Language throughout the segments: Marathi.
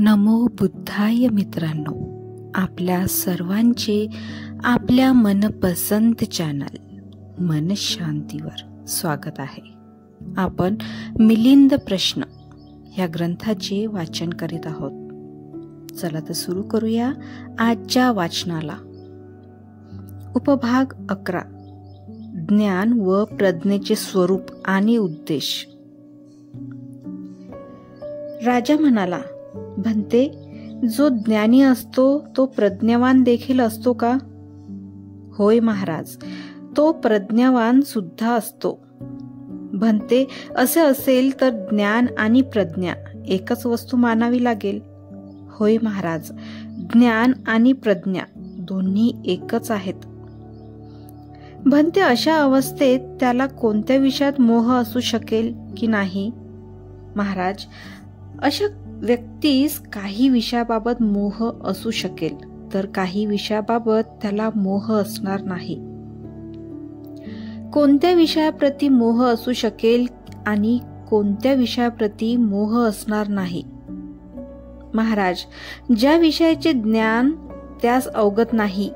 नमो बुद्धाय मित्रांनो, आपल्या सर्वांचे आपल्या मनपसंत चॅनल मन शांतीवर स्वागत आहे. आपण मिलिंद प्रश्न या ग्रंथाचे वाचन करीत आहोत. चला तर सुरू करूया आजच्या वाचनाला. उपभाग 11, ज्ञान व प्रज्ञेचे स्वरूप आणि उद्देश. राजा म्हणाला, भन्ते, जो ज्ञानी असतो तो प्रज्ञावान देखील असतो का? होय महाराज, तो प्रज्ञावान सुद्धा असतो. भन्ते, असे असेल तर ज्ञान आणि प्रज्ञा एकच वस्तू मानावी लागेल. होय महाराज, ज्ञान आणि प्रज्ञा दोन्ही एकच आहेत. भन्ते, अशा अवस्थेत त्याला कोणत्या विषयात मोह असू शकेल की नाही? महाराज, अशा व्यक्तीस काही विषयाबाबत मोह असू शकेल, तर काही विषयाबाबत त्याला मोह असणार नाही. कोणत्या विषयाप्रती मोह असू शकेल आणि कोणत्या विषयाप्रती मोह असणार नाही? महाराज, ज्या विषयाचे ज्ञान त्यास अवगत नाही,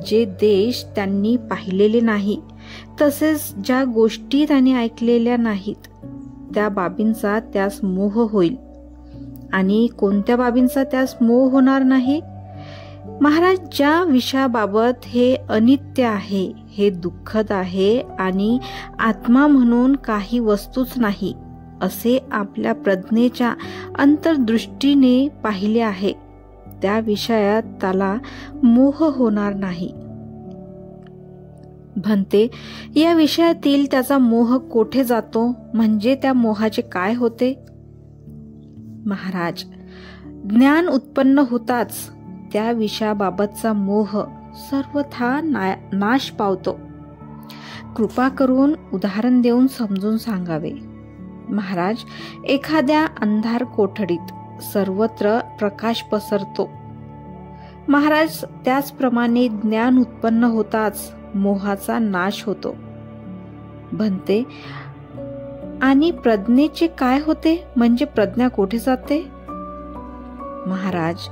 जे देश त्यांनी पाहिलेले नाही, तसेच ज्या गोष्टी त्यांनी ऐकलेल्या नाहीत, त्या बाबींचा त्यास मोह होईल. आणि कोणत्या बाबींचा त्यास मोह होणार नाही? महाराज, ज्या विषयाबाबत हे अनित्य आहे, हे दुःखद आहे आणि आत्मा म्हणून काही वस्तूच नाही, असे आपल्या प्रज्ञेच्या अंतर्दृष्टीने पाहिले आहे, त्या विषयात त्याला मोह होणार नाही. भन्ते, या विषयातील त्याचा मोह कोठे जातो, म्हणजे त्या मोहाचे काय होते? महाराज, ज्ञान उत्पन्न होताच त्या विषयाबाबतचा मोह सर्वथा नाश पावतो. कृपा करून उदाहरण देऊन समजून सांगावे. महाराज, एखाद्या अंधार कोठडीत सर्वत्र प्रकाश पसरतो. महाराज, त्याचप्रमाणे ज्ञान उत्पन्न होताच मोहाचा नाश होतो. भन्ते, आणि प्रज्ञेचे काय होते, म्हणजे प्रज्ञा कोठे जाते? महाराज,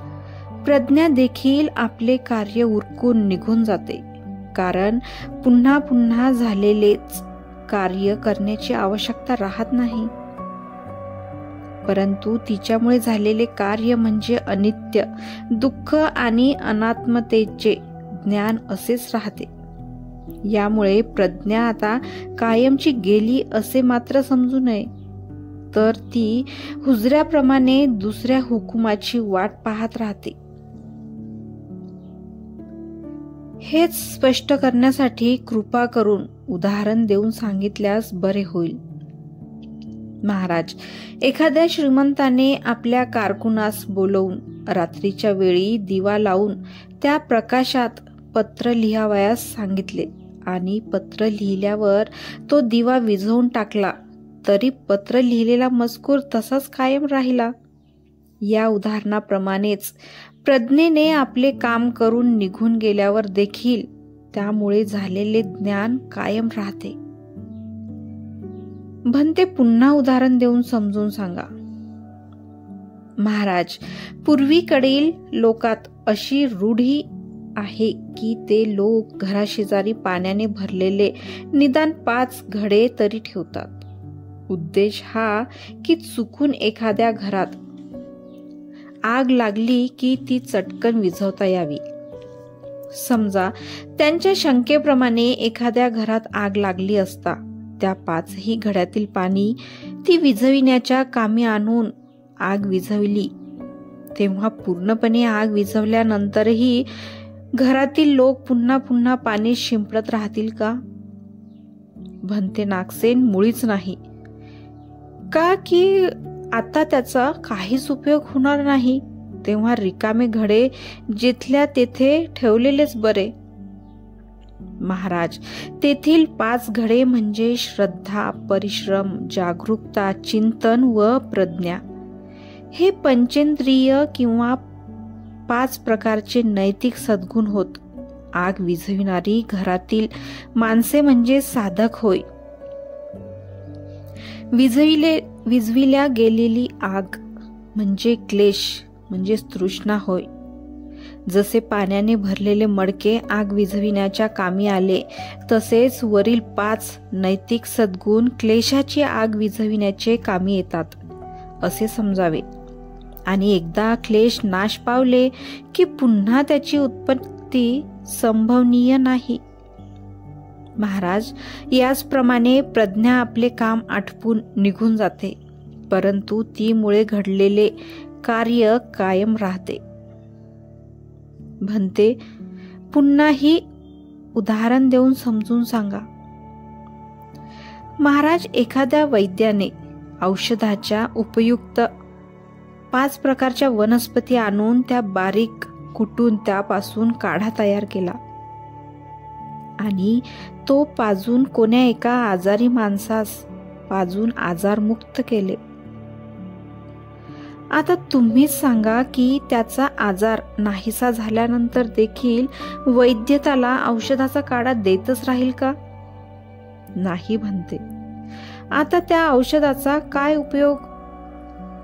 प्रज्ञा देखील आपले कार्य उरकून निघून जाते, कारण पुन्हा पुन्हा झालेलेच कार्य करण्याची आवश्यकता राहत नाही. परंतु तिच्यामुळे झालेले कार्य म्हणजे अनित्य, दुःख आणि अनात्मतेचे ज्ञान असेच राहते. यामुळे प्रज्ञा आता कायमची गेली असे मात्र समजू नये, तर ती हुजऱ्याप्रमाणे दुसऱ्या हुकुमाची वाट पाहत राहते. हेच स्पष्ट करण्यासाठी कृपा करून उदाहरण देऊन सांगितल्यास बरे होईल. महाराज, एखाद्या श्रीमंताने आपल्या कारकुनास बोलवून रात्रीच्या वेळी दिवा लावून त्या प्रकाशात पत्र लिहावयास सांगितले आणि पत्र लिहिल्यावर तो दिवा विझवून टाकला, तरी पत्र लिहिलेला मजकूर तसाच कायम राहिला. या उदाहरणाप्रमाणेच प्रज्ञेने आपले काम करून निघून गेल्यावर देखील त्यामुळे झालेले ज्ञान कायम राहते. भन्ते, पुन्हा उदाहरण देऊन समजून सांगा. महाराज, पूर्वीकडील लोकात अशी रूढी आहे की ते लोक घराशेजारी पाण्याने भरलेले निदान 5 घडे तरी ठेवतात. उद्देश हा की चुकून एखाद्या घरात आग लागली की ती चटकन विझवता यावी. समजा त्यांच्या शंकेप्रमाणे एखाद्या घरात आग लागली असता त्या 5ही घड्यातील पाणी ती विझविण्याच्या कामी आणून आग विझवली, तेव्हा पूर्णपणे आग विझवल्यानंतरही घरातील लोक पुन्हा पुन्हा पाणी शिंपडत राहतील का? भन्ते नागसेन, मुळीच नाही. का की आता त्याचा काहीच उपयोग होणार नाही, तेव्हा रिकामे घडे जिथल्या तेथे ठेवलेलेच बरे. महाराज, तेथील 5 घडे म्हणजे श्रद्धा, परिश्रम, जागरूकता, चिंतन व प्रज्ञा. हे पंचेंद्रिय किंवा 5 प्रकारचे नैतिक सद्गुण होत. आग विझविणारी घरातील माणसे म्हणजे साधक होय. विझविल्या गेलेली आग म्हणजे क्लेश, म्हणजेच तृष्णा होय. जसे पाण्याने भरलेले मडके आग विझविण्याच्या कामी आले, तसेच वरील 5 नैतिक सद्गुण क्लेशाची आग विझविण्याचे कामी येतात असे समजावे. आणि एकदा क्लेश नाश पावले की पुन्हा त्याची उत्पत्ती संभवनीय नाही. महाराज, याचप्रमाणे प्रज्ञा आपले काम आटपून निघून जाते, परंतु ती मुळे घडलेले कार्य कायम राहते. म्हणते, पुन्हा ही उदाहरण देऊन समजून सांगा. महाराज, एखाद्या वैद्याने औषधाच्या उपयुक्त 5 प्रकारच्या वनस्पती आणून त्या बारीक कुटून त्यापासून काढा तयार केला आणि तो पाजून कोण्या एका आजारी माणसास पाजून आजारमुक्त केले. आता तुम्हीच सांगा की त्याचा आजार नाहीसा झाल्यानंतर देखील वैद्य त्याला औषधाचा काढा देतच राहील का? नाही म्हणते. आता त्या औषधाचा काय उपयोग?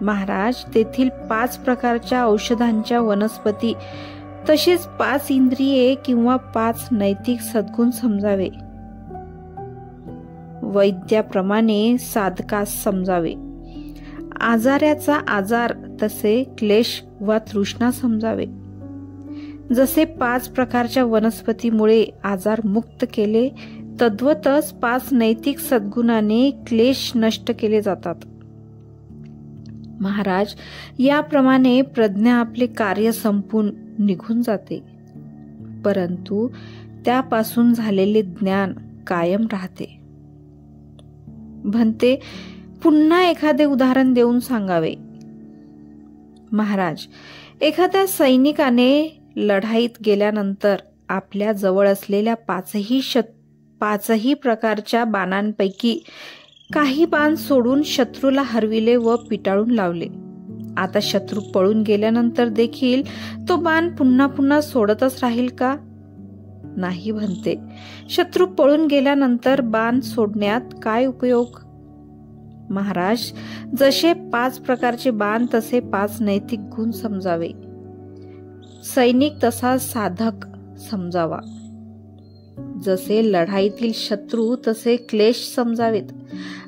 महाराज, तेथील 5 प्रकारच्या औषधांच्या वनस्पती तशीच 5 इंद्रिये किंवा 5 नैतिक सद्गुण समजावे. वैद्याप्रमाणे साधकास समजावे. आजाराचा आजार तसे क्लेश वा तृष्णा समजावे. जसे 5 प्रकारच्या वनस्पतीमुळे आजार मुक्त केले, तद्वतच 5 नैतिक सद्गुणाने क्लेश नष्ट केले जातात. महाराज, याप्रमाणे प्रज्ञा आपले कार्य संपून निघून जाते, परंतु त्यापासून झालेले ज्ञान कायम राहते. म्हणते, पुन्हा एखादे उदाहरण देऊन सांगावे. महाराज, एखाद्या सैनिकाने लढाईत गेल्यानंतर आपल्या जवळ असलेल्या 5ही प्रकारच्या बाणांपैकी काही बाण सोडून शत्रूला हरविले व पिटाळून लावले. आता शत्रू पळून गेल्यानंतर देखील तो बाण पुन्हा पुन्हा सोडतच राहील का? नाही म्हणते. शत्रू पळून गेल्यानंतर बाण सोडण्यात काय उपयोग? महाराज, जसे 5 प्रकारचे बाण तसे 5 नैतिक गुण समजावे. सैनिक तसा साधक समजावा. जसे लढाईतील शत्रू तसे क्लेश समजावेत.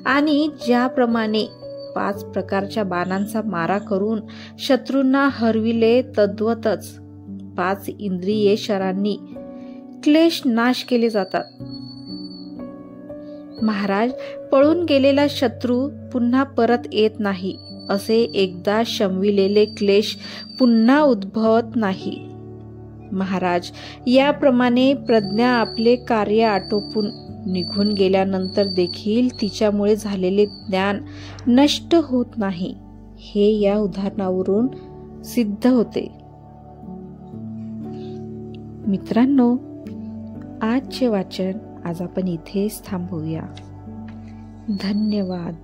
आणि ज्याप्रमाणे 5 प्रकारच्या बाणांचा मारा करून शत्रूंना हरविले, तद्वतच 5 इंद्रिये शरांनी क्लेश नाश केले जातात. महाराज, पळून गेलेला शत्रू पुन्हा परत येत नाही, असे एकदा शमविलेले क्लेश पुन्हा उद्भवत नाही. महाराज, याप्रमाणे प्रज्ञा आपले कार्य आटोपून निघून गेल्यानंतर देखील तिच्यामुळे झालेले ज्ञान नष्ट होत नाही, हे या उदाहरणावरून सिद्ध होते. मित्रांनो, आजचे वाचन आज आपण इथेच थांबवूया. धन्यवाद.